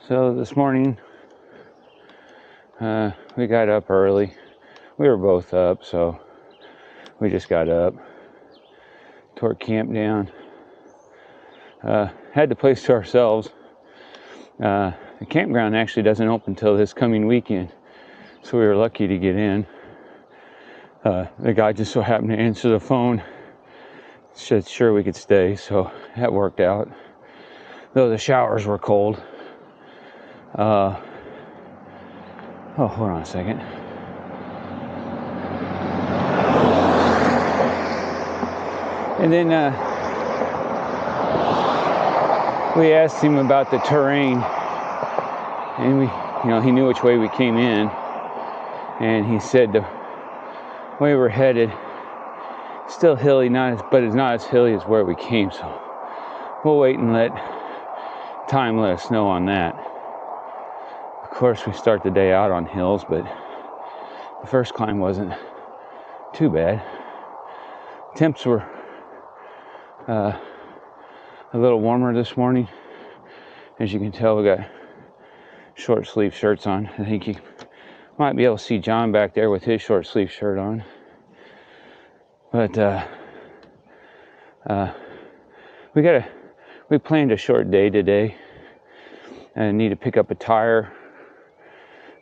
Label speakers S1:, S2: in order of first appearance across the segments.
S1: So this morning, we got up early. We were both up, so we just got up, tore camp down, had the place to ourselves. The campground actually doesn't open until this coming weekend, so we were lucky to get in. The guy just so happened to answer the phone, said sure we could stay, so that worked out, though the showers were cold. Oh, hold on a second. And then we asked him about the terrain, and he knew which way we came in, and he said the way we're headed, still hilly, but it's not as hilly as where we came. So we'll wait and let us know on that. Of course, we start the day out on hills, but the first climb wasn't too bad. Temps were a little warmer this morning. As you can tell, we got short sleeve shirts on. I think you might be able to see John back there with his short sleeve shirt on. But we planned a short day today. I need to pick up a tire,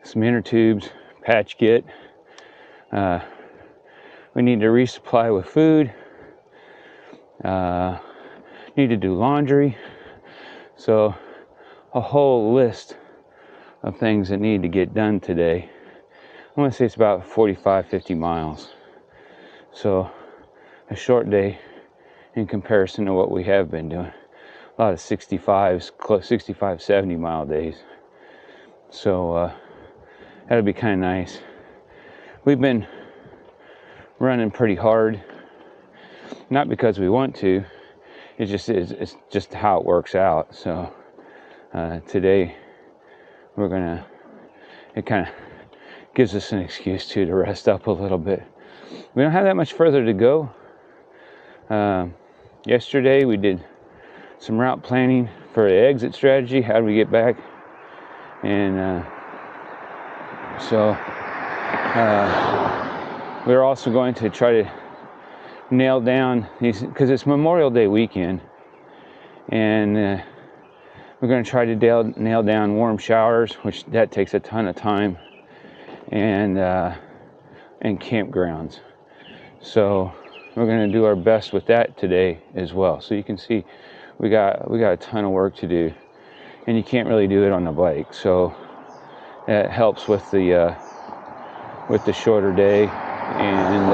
S1: some inner tubes, patch kit. We need to resupply with food. Need to do laundry. So a whole list of things that need to get done today. I want to say it's about 50 miles. So a short day in comparison to what we have been doing. A lot of 65, 70 mile days. So that'll be kind of nice. We've been running pretty hard, not because we want to, it's just how it works out. So today it kind of gives us an excuse to rest up a little bit. We don't have that much further to go. Yesterday we did some route planning for the exit strategy. How do we get back? And so we're also going to try to nail down these, because it's Memorial Day weekend, and we're going to try to nail down warm showers, which that takes a ton of time, and campgrounds. So we're going to do our best with that today as well. So you can see we got a ton of work to do, and you can't really do it on the bike. So that helps with the shorter day, and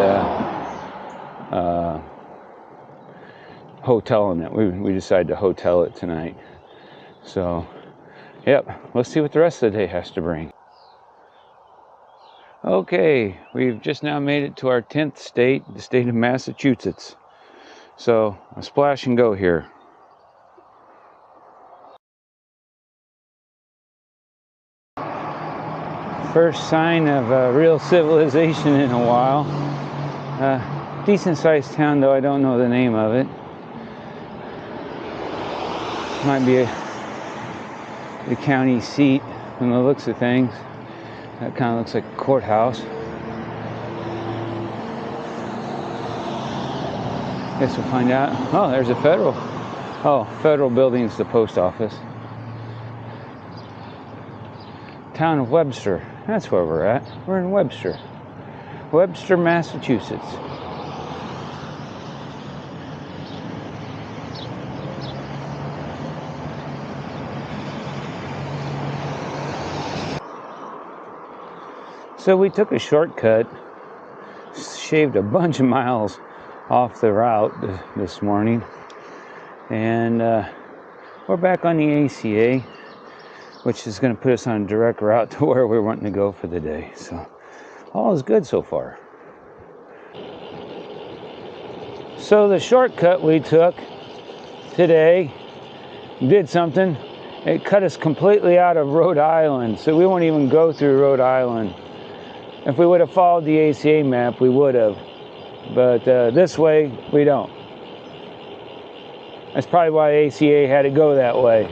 S1: hoteling it. We decided to hotel it tonight. So yep, let's see what the rest of the day has to bring. Okay, we've just now made it to our 10th state, the state of Massachusetts. So a splash and go here. First sign of real civilization in a while. Decent sized town, though I don't know the name of it. Might be the county seat from the looks of things. That kind of looks like a courthouse. Guess we'll find out. Oh, there's a federal building's the post office. Town of Webster. That's where we're at. We're in Webster, Massachusetts. So we took a shortcut, shaved a bunch of miles off the route this morning, and we're back on the ACA, which is going to put us on a direct route to where we're wanting to go for the day. So all is good so far. So the shortcut we took today did something. It cut us completely out of Rhode Island, so we won't even go through Rhode Island. If we would have followed the ACA map, we would have. But this way, we don't. That's probably why ACA had to go that way.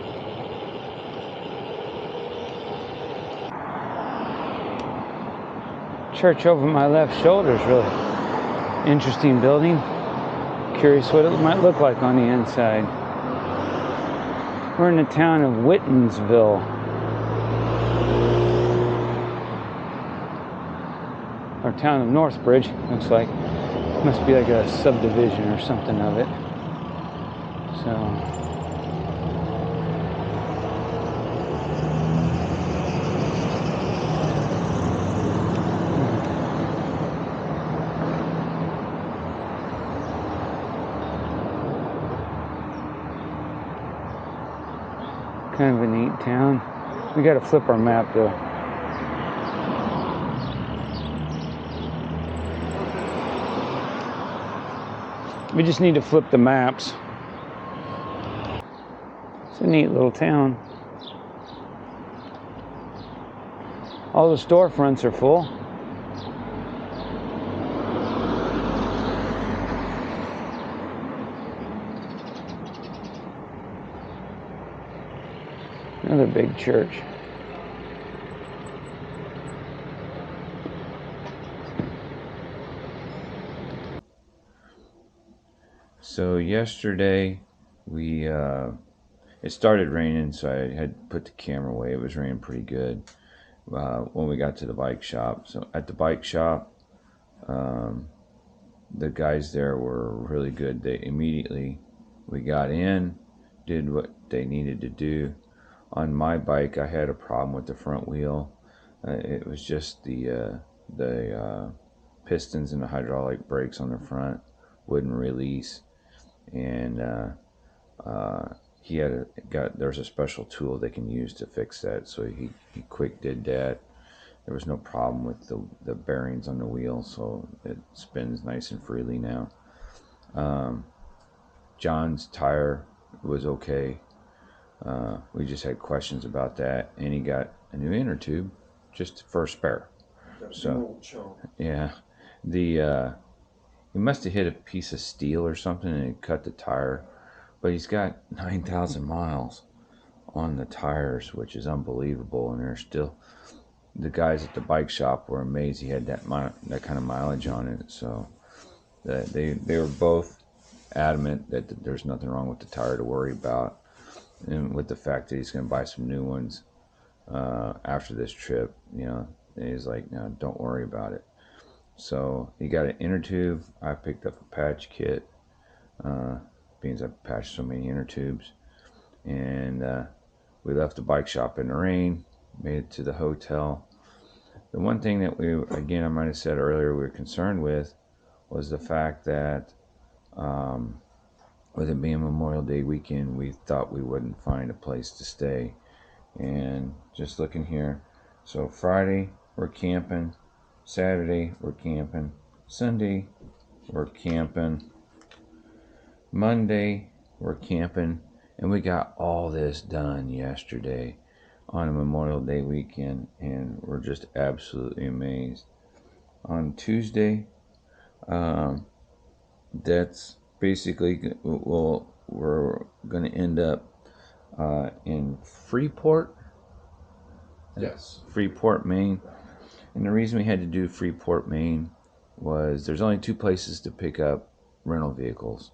S1: church over my left shoulder is really interesting building. Curious what it might look like on the inside. We're in the town of Whitensville. Or town of Northbridge, looks like. Must be like a subdivision or something of it. So kind of a neat town. We gotta flip our map though. We just need to flip the maps. It's a neat little town. All the storefronts are full. Another big church. So yesterday it started raining, so I had to put the camera away. It was raining pretty good when we got to the bike shop. So at the bike shop, the guys there were really good. We got in, did what they needed to do. On my bike, I had a problem with the front wheel. It was just the pistons and the hydraulic brakes on the front wouldn't release, and there's a special tool they can use to fix that. So he quick did that. There was no problem with the bearings on the wheel, so it spins nice and freely now. John's tire was okay. We just had questions about that, and he got a new inner tube just for a spare. So yeah, he must have hit a piece of steel or something and it cut the tire, but he's got 9,000 miles on the tires, which is unbelievable. And they're still, the guys at the bike shop were amazed he had that kind of mileage on it. So they were both adamant that there's nothing wrong with the tire to worry about, and with the fact that he's going to buy some new ones after this trip, and he's like, no, don't worry about it. So he got an inner tube. I picked up a patch kit, being I've patched so many inner tubes, and we left the bike shop in the rain, made it to the hotel. The one thing that I might have said earlier, we were concerned with was the fact that with it being Memorial Day weekend, we thought we wouldn't find a place to stay. And just looking here, so Friday we're camping, Saturday we're camping, Sunday we're camping, Monday we're camping, and we got all this done yesterday on a Memorial Day weekend, and we're just absolutely amazed. On Tuesday, that's basically, we're going to end up in Freeport.
S2: Yes.
S1: Freeport, Maine. And the reason we had to do Freeport, Maine was there's only two places to pick up rental vehicles.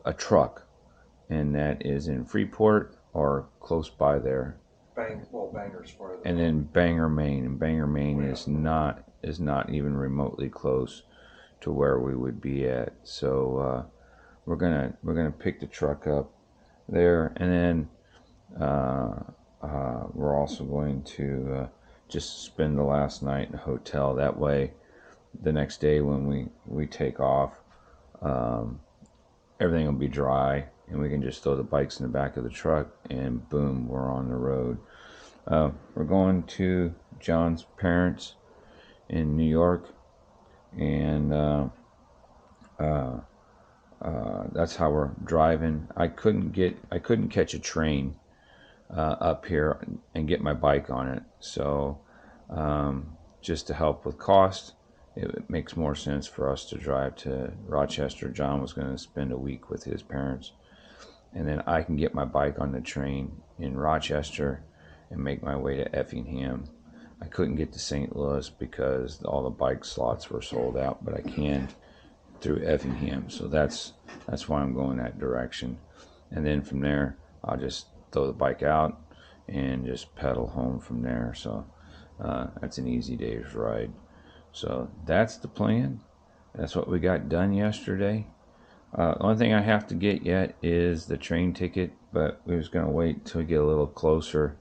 S1: A truck, and that is in Freeport or close by there.
S2: Banger's farther.
S1: And then Bangor, Maine. And Bangor, Maine is not even remotely close to where we would be at. So we're gonna pick the truck up there, and then we're also going to just spend the last night in a hotel. That way, the next day when we take off, everything will be dry, and we can just throw the bikes in the back of the truck, and boom, we're on the road. We're going to John's parents in New York, and that's how we're driving. I couldn't catch a train up here and get my bike on it. So just to help with cost, it makes more sense for us to drive to Rochester. John was going to spend a week with his parents, and then I can get my bike on the train in Rochester and make my way to Effingham.
S3: I couldn't get to St. Louis because all the bike slots were sold out, but I can through Effingham, so that's why I'm going that direction. And then from there, I'll just throw the bike out and just pedal home from there. So that's an easy day's ride. So that's the plan. That's what we got done yesterday. The only thing I have to get yet is the train ticket, but we was going to wait till we get a little closer,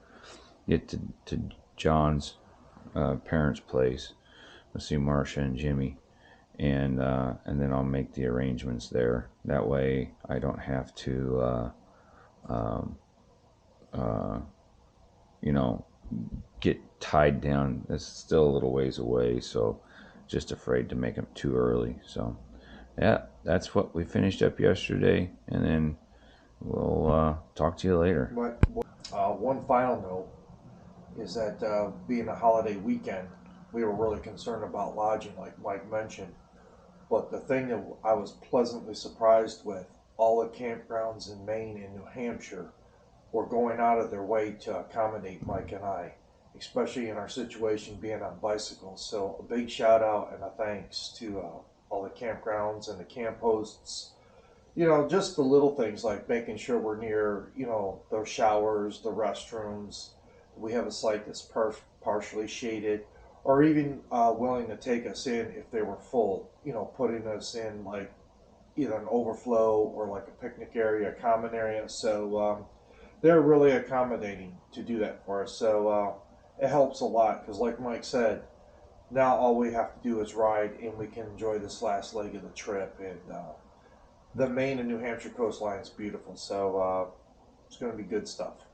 S3: get to John's parents' place. We'll see Marcia and Jimmy, and then I'll make the arrangements there. That way I don't have to, you know, get tied down. It's still a little ways away, so just afraid to make them too early. So yeah, that's what we finished up yesterday, and then we'll talk to you later.
S2: One final note is that being a holiday weekend, we were really concerned about lodging, like Mike mentioned. But the thing that I was pleasantly surprised with, all the campgrounds in Maine and New Hampshire were going out of their way to accommodate Mike and I, especially in our situation being on bicycles. So a big shout out and a thanks to all the campgrounds and the camp hosts. You know, just the little things like making sure we're near, you know, the showers, the restrooms. We have a site that's partially shaded, or even willing to take us in if they were full. You know, putting us in like either an overflow or like a picnic area, a common area. So they're really accommodating to do that for us. So it helps a lot because, like Mike said, now all we have to do is ride and we can enjoy this last leg of the trip. And the Maine and New Hampshire coastline is beautiful. So it's going to be good stuff.